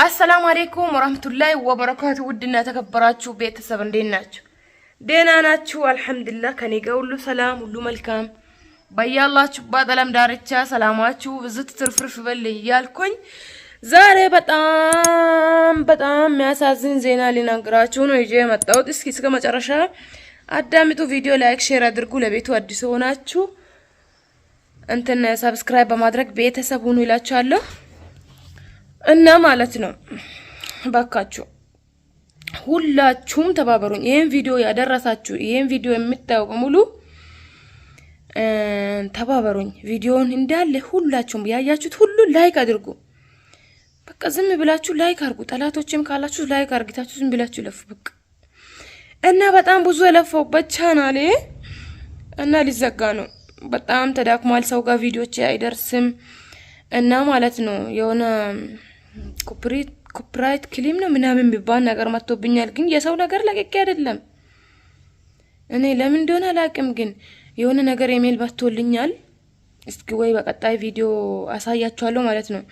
አሰላሙ አለይኩም ወራህመቱላሂ ወበረካቱ። ውድና ተከበራችሁ ቤተሰብ እንዴት ናችሁ? ደህና ናችሁ? አልሐምዱሊላህ ከኔ ጋር ሁሉ ሰላም፣ ሁሉ መልካም። በያላችሁበት ዓለም ዳርቻ ሰላማችሁ ብዙ ትርፍርፍ በል እያልኩኝ ዛሬ በጣም የሚያሳዝን ዜና ሊነግራችሁ ነው ይዤ መጣሁት። እስከ መጨረሻ አዳምጡ። ቪዲዮ ላይክ፣ ሼር አድርጉ። ለቤቱ አዲስ ሆናችሁ ሰብስክራይብ በማድረግ ቤተሰብ ሁኑ ይላችኋለሁ። እና ማለት ነው ባካችሁ ሁላችሁም ተባበሩኝ። ይሄን ቪዲዮ ያደረሳችሁ ይሄን ቪዲዮ የምታዩ በሙሉ ተባበሩኝ። ቪዲዮውን እንዳለ ሁላችሁም ያያችሁት ሁሉ ላይክ አድርጉ። በቃ ዝም ብላችሁ ላይክ አድርጉ። ጠላቶችም ካላችሁ ላይክ አድርጋችሁ ዝም ብላችሁ ለፉ በቃ። እና በጣም ብዙ የለፈውበት ቻናሌ እና ሊዘጋ ነው። በጣም ተዳክሟል። ሰው ጋር ቪዲዮች አይደርስም እና ማለት ነው የሆነ ኮፒራይት ክሌም ነው ምናምን ቢባል ነገር መጥቶብኛል። ግን የሰው ነገር ለቀቅ አይደለም። እኔ ለምን እንደሆነ አላቅም፣ ግን የሆነ ነገር ኢሜል መጥቶልኛል። እስኪ ወይ በቀጣይ ቪዲዮ አሳያችኋለሁ ማለት ነው።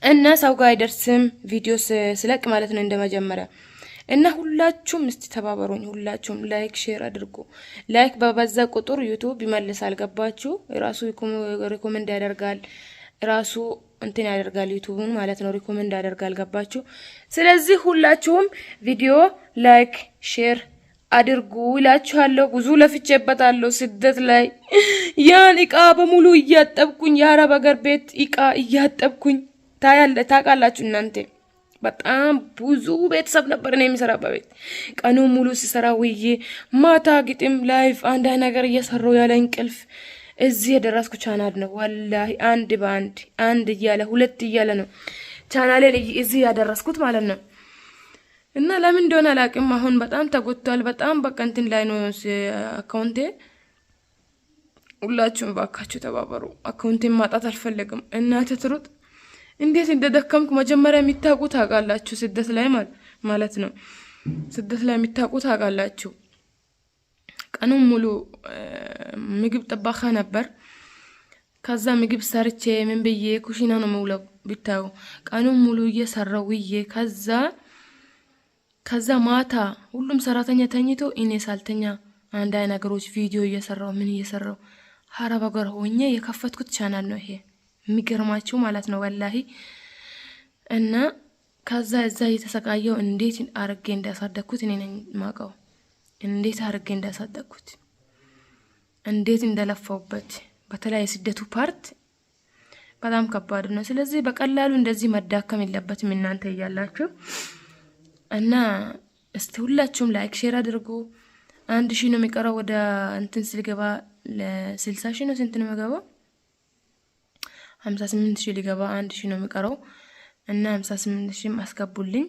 እና ሰው ጋር አይደርስም ቪዲዮ ስለቅ ማለት ነው እንደመጀመሪያ። እና ሁላችሁም እስቲ ተባበሩኝ። ሁላችሁም ላይክ ሼር አድርጉ። ላይክ በበዛ ቁጥር ዩቲዩብ ይመልሳል። ገባችሁ? ራሱ ሪኮመንድ ያደርጋል። ራሱ እንትን ያደርጋል ዩቲዩብን ማለት ነው። ሪኮመንድ ያደርጋል። ገባችሁ? ስለዚህ ሁላችሁም ቪዲዮ ላይክ ሼር አድርጉ ይላችኋለሁ። ብዙ ለፍቼበታለሁ ስደት ላይ ያን እቃ በሙሉ እያጠብኩኝ የአረብ ሀገር ቤት እቃ እያጠብኩኝ ታውቃላችሁ እናንተ። በጣም ብዙ ቤተሰብ ነበር ነው የሚሰራበት ቤት። ቀኑ ሙሉ ሲሰራ ውዬ ማታ ግጥም ላይፍ አንድ ነገር እየሰራው ያለ እንቅልፍ እዚህ የደረስኩ ቻናል ነው ወላሂ። አንድ በአንድ አንድ እያለ ሁለት እያለ ነው ቻናሌን እዚህ ያደረስኩት ማለት ነው። እና ለምን እንደሆነ አላውቅም። አሁን በጣም ተጎድቷል። በጣም በቃ እንትን ላይ ነው አካውንቴ። ሁላችሁም ባካችሁ ተባበሩ። አካውንቴን ማጣት አልፈልግም። እናቴ ትሩጥ እንዴት እንደደከምኩ መጀመሪያ የሚታቁ ታውቃላችሁ። ስደት ላይ ማለት ነው። ስደት ላይ የሚታቁ ታውቃላችሁ። ቀኑን ሙሉ ምግብ ጠባኻ ነበር። ከዛ ምግብ ሰርቼ ምን ብዬ ኩሽና ነው የምውለው ቢታዩ። ቀኑን ሙሉ እየሰራው ውዬ ከዛ ማታ ሁሉም ሰራተኛ ተኝቶ እኔ ሳልተኛ አንድ አይ ነገሮች ቪዲዮ እየሰራው ምን እየሰራው አረብ ሀገር ሆኜ የከፈትኩት ቻናል ነው ይሄ። የሚገርማችሁ ማለት ነው ወላሂ። እና ከዛ እዛ እየተሰቃየው እንዴት አርጌ እንዳሳደግኩት እኔ ነኝ ማቀው። እንዴት አርጌ እንዳሳደግኩት እንዴት እንደለፋውበት በተለይ የስደቱ ፓርት በጣም ከባድ ነው። ስለዚህ በቀላሉ እንደዚህ መዳከም የለበትም እናንተ እያላችሁ። እና እስቲ ሁላችሁም ላይክ ሼር አድርጉ። 1000 ነው የሚቀረው ወደ እንትን ስልገባ ለ60 ነው። ስንት ነው የሚገባው? 58000 ሊገባ 1000 ነው የሚቀረው። እና 58000 አስገቡልኝ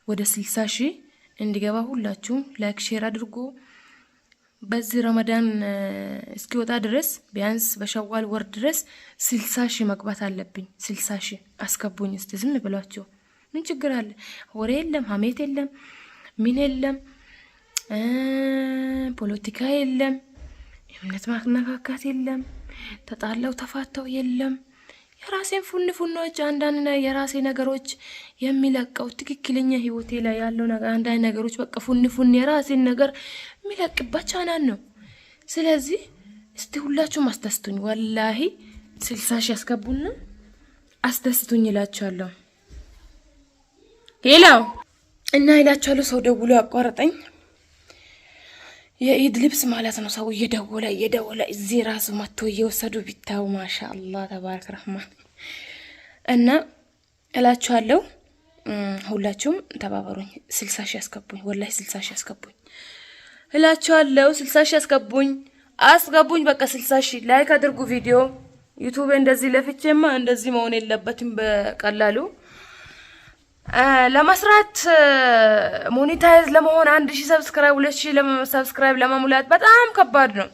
ወደ 60000 እንዲገባ ሁላችሁም ላይክ ሼር አድርጉ። በዚህ ረመዳን እስኪወጣ ድረስ ቢያንስ በሸዋል ወር ድረስ 60000 መግባት አለብኝ። 60000 አስገቡኝ እስቲ ዝም ብላችሁ። ምን ችግር አለ? ወሬ የለም፣ ሀሜት የለም፣ ምን የለም፣ ፖለቲካ የለም፣ እምነት ማነካካት የለም፣ ተጣላው ተፋተው የለም። የራሴን ፉንፉኖች አንዳንድ የራሴ ነገሮች የሚለቀው ትክክለኛ ህይወቴ ላይ ያለው ነገር አንዳንድ ነገሮች በቃ ፉንፉን የራሴን ነገር የሚለቅበት ቻናል ነው። ስለዚህ እስቲ ሁላችሁም አስደስቱኝ። ወላሂ 60000 ያስገቡና አስደስቱኝ ይላችኋለሁ። ሄላው እና ይላችኋለሁ። ሰው ደውሎ ያቋረጠኝ የኢድ ልብስ ማለት ነው። ሰው እየደወለ እዚህ ራሱ መጥቶ እየወሰዱ ቢታው ማሻአላህ ተባረክ ረህማን። እና እላችኋለሁ ሁላችሁም ተባበሩኝ። 60000 ያስገቡኝ። ወላሂ 60000 ያስገቡኝ እላችኋለሁ። 60000 አስገቡኝ በቃ 60000 ላይክ አድርጉ ቪዲዮ። ዩቲዩብ እንደዚህ ለፍቼማ እንደዚህ መሆን የለበትም። በቀላሉ ለመስራት ሞኔታይዝ ለመሆን 1000 ሰብስክራይብ 2000 ሰብስክራይብ ለመሙላት በጣም ከባድ ነው።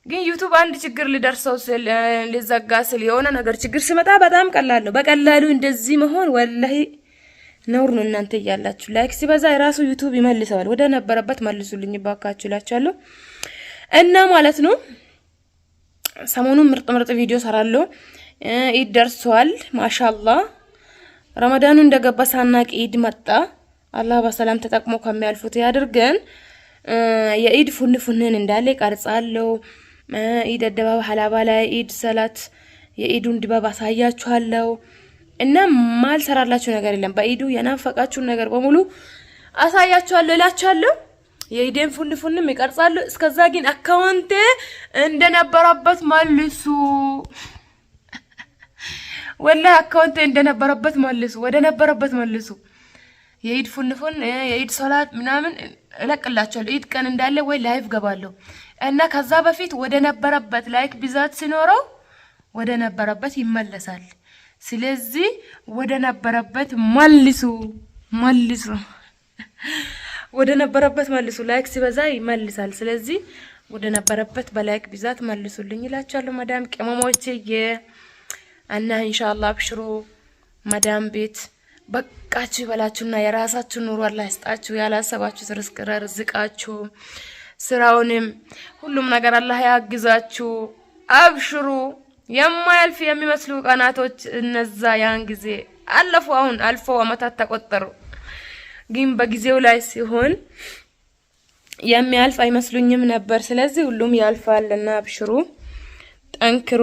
ግን ዩቲዩብ አንድ ችግር ሊደርሰው ሊዘጋ የሆነ ነገር ችግር ሲመጣ በጣም ቀላል ነው። በቀላሉ እንደዚህ መሆን ወላሂ ነውር ነው። እናንተ እያላችሁ ላይክ ሲበዛ የራሱ ዩቲዩብ ይመልሰዋል። ወደ ነበረበት መልሱልኝ ባካችሁ እላችኋለሁ። እና ማለት ነው ሰሞኑን ምርጥ ቪዲዮ ሰራለሁ። ይደርሷል ማሻአላህ ረመዳኑ እንደገባ ሳናቅ ኢድ መጣ። አላህ በሰላም ተጠቅሞ ከሚያልፉት ያድርገን። የኢድ ፉንፉንን እንዳለ ቀርጻለሁ። ኢድ አደባባይ ሐላባ ላይ ኢድ ሰላት የኢዱን ድባብ አሳያችኋለሁ እና ማልሰራላችሁ ነገር የለም። በኢዱ የናፈቃችሁን ነገር በሙሉ አሳያችኋለሁ እላችኋለሁ። የኢዴን ፉንፉንም ይቀርጻለሁ። እስከዛ ግን አካውንቴ እንደነበረበት መልሱ። ወላሂ አካውንቴ እንደነበረበት መልሱ፣ ወደ ነበረበት መልሱ። የኢድ ፉንፉን የኢድ ሶላት ምናምን እለቅላችኋለሁ። ኢድ ቀን እንዳለ ወይ ላይቭ ገባለሁ እና ከዛ በፊት ወደ ነበረበት ላይክ ብዛት ሲኖረው ወደ ነበረበት ይመለሳል። ስለዚህ ወደ ነበረበት መልሱ ወደ ነበረበት መልሱ። ላይክ ሲበዛ ይመልሳል። ስለዚህ ወደ ነበረበት በላይክ ብዛት መልሱልኝ እላችኋለሁ። ማዳም ቅመሞቼ እና ኢንሻአላህ አብሽሩ። ማዳም ቤት በቃችሁ ይበላችሁና የራሳችሁ ኑሮ አላህ ይስጣችሁ። ያላሰባችሁ ርዝቃችሁ፣ ስራውንም ሁሉም ነገር አላህ ያግዛችሁ። አብሽሩ። የማያልፍ የሚመስሉ ቀናቶች እነዛ ያን ጊዜ አለፉ። አሁን አልፎ አመታት ተቆጠሩ። ግን በጊዜው ላይ ሲሆን የሚያልፍ አይመስሉኝም ነበር። ስለዚህ ሁሉም ያልፋልና አብሽሩ፣ ጠንክሩ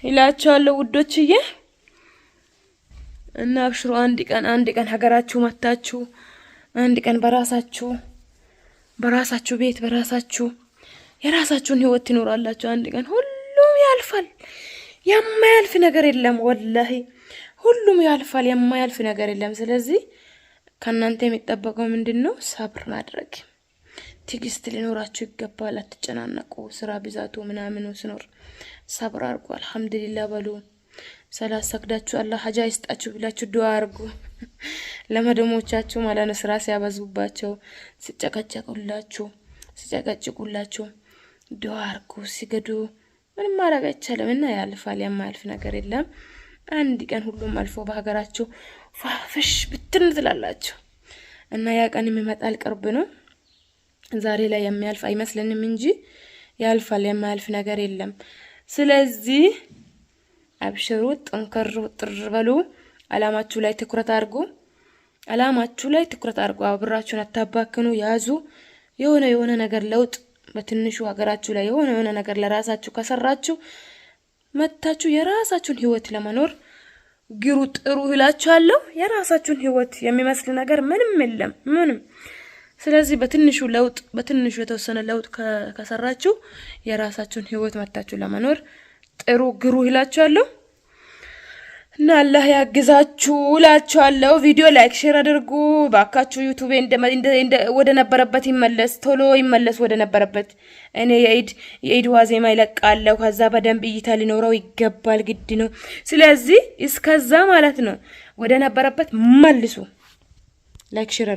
ይላችኋለሁ ውዶችዬ። እና አብሽሩ። አንድ ቀን ሀገራችሁ መታችሁ፣ አንድ ቀን በራሳችሁ ቤት በራሳችሁ የራሳችሁን ህይወት ትኖራላችሁ። አንድ ቀን ሁሉም ያልፋል። የማያልፍ ነገር የለም። ወላሂ ሁሉም ያልፋል። የማያልፍ ነገር የለም። ስለዚህ ከናንተ የሚጠበቀው ምንድነው? ሰብር ማድረግ፣ ትዕግስት ሊኖራችሁ ይገባል። አትጨናነቁ። ስራ ብዛቱ ምናምኑ ሲኖር ሰብር አድርጉ። አልহামዱሊላህ በሉ። ሰላት ሰግዳችሁ አላህ ሀጃ ይስጣችሁ ብላችሁ ዱአ አድርጉ። ለመደሞቻችሁ ማለት ነው። ስራ ሲያበዙባቸው ሲጨቀጭቁላችሁ ዱአ አድርጉ። ሲገዱ ምንም ማድረግ አይቻልም እና ያልፋል። የማያልፍ ነገር የለም። አንድ ቀን ሁሉም አልፎ በሀገራችሁ ፍሽ ብትን ትላላችሁ እና ያ ቀን የሚመጣል ቅርብ ነው። ዛሬ ላይ የሚያልፍ አይመስልንም እንጂ ያልፋል። የማያልፍ ነገር የለም። ስለዚህ አብሽሩ፣ ጠንከሩ፣ ጥር በሉ። አላማችሁ ላይ ትኩረት አድርጉ። አብራችሁን አታባክኑ። ያዙ። የሆነ ነገር ለውጥ በትንሹ ሀገራችሁ ላይ የሆነ ነገር ለራሳችሁ ከሰራችሁ መታችሁ የራሳችሁን ህይወት ለመኖር ግሩ ጥሩ ይላችኋለሁ። የራሳችሁን ህይወት የሚመስል ነገር ምንም የለም፣ ምንም። ስለዚህ በትንሹ የተወሰነ ለውጥ ከሰራችሁ የራሳችሁን ህይወት መታችሁ ለመኖር ጥሩ ግሩ ይላችኋለሁ እና አላህ ያግዛችሁ እላችኋለሁ። ቪዲዮ ላይክ ሼር አድርጉ ባካችሁ። ዩቲዩብ ወደ ነበረበት ይመለስ፣ ቶሎ ይመለስ ወደ ነበረበት። እኔ የኢድ ዋዜማ ይለቃለሁ። ከዛ በደንብ እይታ ሊኖረው ይገባል፣ ግድ ነው። ስለዚህ እስከዛ ማለት ነው ወደ ነበረበት መልሱ። ላይክ ሼር